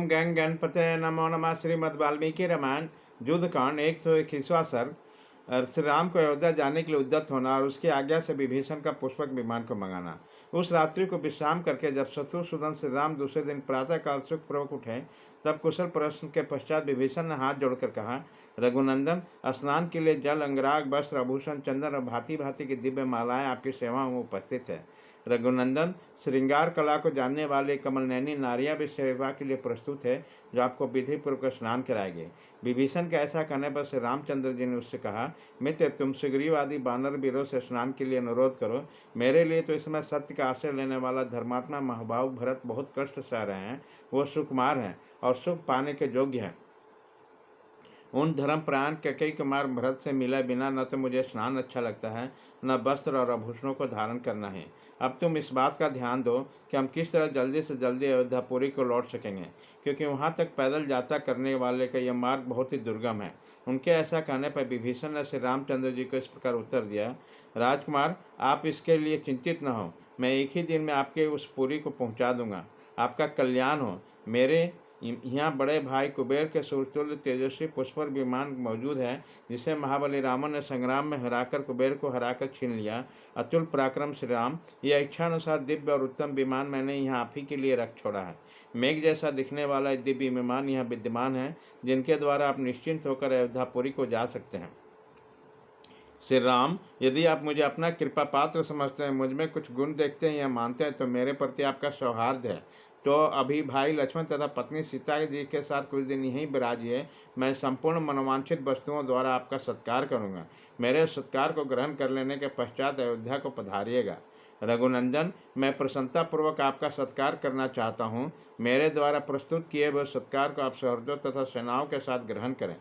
ओम गंग गणपते नमो नमः। श्रीमद् वाल्मीकि रामायण युद्धकांड 121वां सर्ग। श्री राम को अयोध्या जाने के लिए उद्यत होना और उसकी आज्ञा से विभीषण का पुष्पक विमान को मंगाना। उस रात्रि को विश्राम करके जब शत्रुसूदन श्री राम दूसरे दिन प्रातःकाल सुखपूर्वक उठे, तब कुशल प्रश्न के पश्चात विभीषण ने हाथ जोड़कर कहा, रघुनंदन, स्नान के लिए जल, अंगराग, वस्त्र, आभूषण, चंदन और भांति भांति की दिव्य मालाएं आपकी सेवा में उपस्थित है। रघुनंदन, श्रृंगार कला को जानने वाले कमलनैनी नारियां भी सेवा के लिए प्रस्तुत है, जो आपको विधि पूर्वक स्नान कराएंगे। विभीषण के ऐसा कहने पर श्री रामचंद्र जी ने उससे कहा, मित्र, तुम सुग्रीव आदि बानर वीरों से स्नान के लिए अनुरोध करो। मेरे लिए तो इसमें सत्य का आश्रय लेने वाला धर्मात्मा महाभाव भरत बहुत कष्ट सह रहे हैं। वो सुकुमार हैं और सुख पाने के योग्य हैं। उन धर्म प्राण कैकेयी कुमार भरत से मिले बिना न तो मुझे स्नान अच्छा लगता है, न वस्त्र और आभूषणों को धारण करना है। अब तुम इस बात का ध्यान दो कि हम किस तरह जल्दी से जल्दी अयोध्यापुरी को लौट सकेंगे, क्योंकि वहां तक पैदल यात्रा करने वाले का यह मार्ग बहुत ही दुर्गम है। उनके ऐसा कहने पर विभीषण ने श्री रामचंद्र जी को इस प्रकार उत्तर दिया, राजकुमार, आप इसके लिए चिंतित न हो। मैं एक ही दिन में आपके उस पुरी को पहुँचा दूंगा। आपका कल्याण हो। मेरे यहाँ बड़े भाई कुबेर के सूर्यतुल्य तेजस्वी पुष्पर विमान मौजूद है, जिसे महाबली रावण ने संग्राम में हराकर कुबेर को हराकर छीन लिया। अतुल पराक्रम श्री राम, यह इच्छानुसार दिव्य और उत्तम विमान मैंने यहाँ आप ही के लिए रख छोड़ा है। मेघ जैसा दिखने वाला दिव्य विमान यहाँ विद्यमान है, जिनके द्वारा आप निश्चिंत होकर अयोध्यापुरी को जा सकते हैं। श्री राम, यदि आप मुझे अपना कृपा पात्र समझते हैं, मुझ में कुछ गुण देखते हैं या मानते हैं, तो मेरे प्रति आपका सौहार्द है तो अभी भाई लक्ष्मण तथा पत्नी सीता जी के साथ कुछ दिन यहीं विराजिए। मैं संपूर्ण मनोवांछित वस्तुओं द्वारा आपका सत्कार करूंगा। मेरे सत्कार को ग्रहण कर लेने के पश्चात अयोध्या को पधारिएगा। रघुनंदन, मैं प्रसन्नतापूर्वक आपका सत्कार करना चाहता हूँ। मेरे द्वारा प्रस्तुत किए हुए सत्कार को आप सहृदय तथा सेनाओं के साथ ग्रहण करें।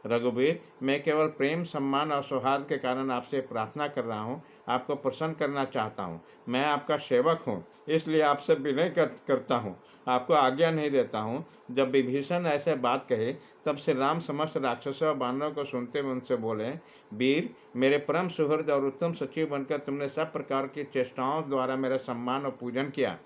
रघुवीर, मैं केवल प्रेम, सम्मान और सौहार्द के कारण आपसे प्रार्थना कर रहा हूँ। आपको प्रसन्न करना चाहता हूँ। मैं आपका सेवक हूँ, इसलिए आपसे विनय करता हूँ, आपको आज्ञा नहीं देता हूँ। जब विभीषण ऐसे बात कहे, तब श्री राम समस्त राक्षसों और बानरों को सुनते हुए उनसे बोले, वीर, मेरे परम सुहृद और उत्तम सचिव बनकर तुमने सब प्रकार की चेष्टाओं द्वारा मेरा सम्मान और पूजन किया।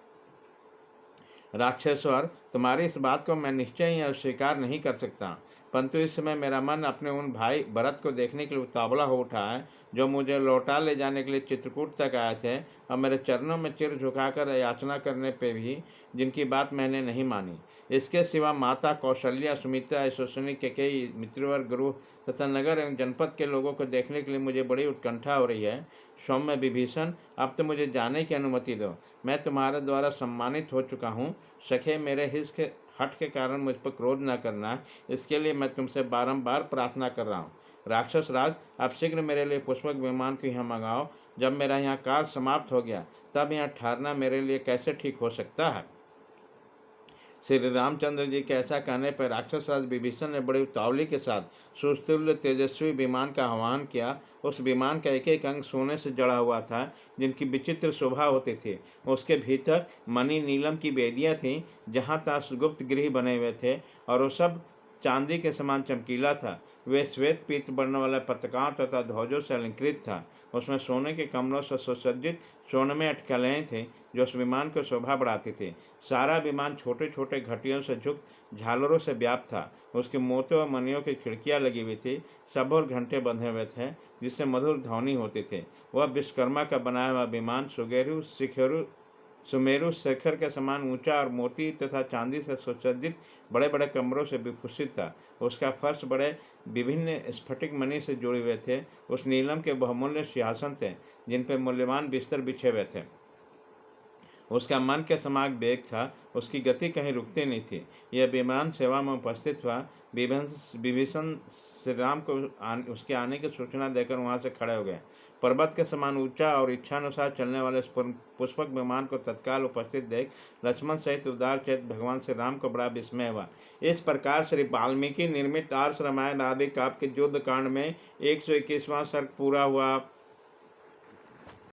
राक्षसवर, तुम्हारी इस बात को मैं निश्चय ही अस्वीकार नहीं कर सकता, परंतु इस समय मेरा मन अपने उन भाई भरत को देखने के लिए उतावला हो उठा है, जो मुझे लौटा ले जाने के लिए चित्रकूट तक आए थे और मेरे चरणों में सिर झुकाकर याचना करने पे भी जिनकी बात मैंने नहीं मानी। इसके सिवा माता कौशल्या, सुमित्रा, यशस्विनी, कैकेयी, मित्रवर, गुरु तथा नगर एवं जनपद के लोगों को देखने के लिए मुझे बड़ी उत्कंठा हो रही है। सौम्य विभीषण, अब तो मुझे जाने की अनुमति दो। मैं तुम्हारे द्वारा सम्मानित हो चुका हूँ। सखे, मेरे हिस के हट के कारण मुझ पर क्रोध न करना, इसके लिए मैं तुमसे बारंबार प्रार्थना कर रहा हूँ। राक्षस राज, आप शीघ्र मेरे लिए पुष्पक विमान को यहाँ मंगाओ। जब मेरा यहाँ कार्य समाप्त हो गया, तब यहाँ ठहरना मेरे लिए कैसे ठीक हो सकता है। श्री रामचंद्र जी के ऐसा कहने पर राक्षस राज विभीषण ने बड़ी उतावली के साथ सुस्तुल्य तेजस्वी विमान का आह्वान किया। उस विमान का एक एक अंग सोने से जड़ा हुआ था, जिनकी विचित्र शोभा होती थी। उसके भीतर मणि नीलम की वेदियाँ थीं, जहाँ तक गुप्त गृह बने हुए थे, और वो सब चांदी के समान चमकीला था। वे श्वेत पीत वर्ण वाले पताकाओं तथा ध्वजों से अलंकृत था। उसमें सोने के कमलों से सुसज्जित स्वर्णमय अटकलें थीं, जो उस विमान को शोभा बढ़ाती थी। सारा विमान छोटे छोटे घटियों से झुक झालरों से व्याप्त था। उसके मोतियों और मणियों की खिड़कियां लगी हुई थी। सब और घंटे बंधे हुए थे, जिससे मधुर ध्वनि होती थी। वह विश्वकर्मा का बनाया हुआ विमान सुमेरु शिखर के समान ऊंचा और मोती तथा चांदी से सुसज्जित बड़े बड़े कमरों से विभूषित था। उसका फर्श बड़े विभिन्न स्फटिक मणि से जुड़े हुए थे। उस नीलम के बहुमूल्य सिंहासन थे, जिन पर मूल्यवान बिस्तर बिछे हुए थे। उसका मन के समान वेग था, उसकी गति कहीं रुकती नहीं थी। यह विमान सेवा में उपस्थित हुआ। विभीषण श्री राम को उसके आने की सूचना देकर वहां से खड़े हो गए। पर्वत के समान ऊंचा और इच्छानुसार चलने वाले पुष्पक विमान को तत्काल उपस्थित देख लक्ष्मण सहित उदार चेत भगवान श्री राम को बड़ा विस्मय हुआ। इस प्रकार श्री वाल्मीकि निर्मित आर्ष रामायण आदि काव्य के युद्ध कांड में 121वां सर्ग पूरा हुआ।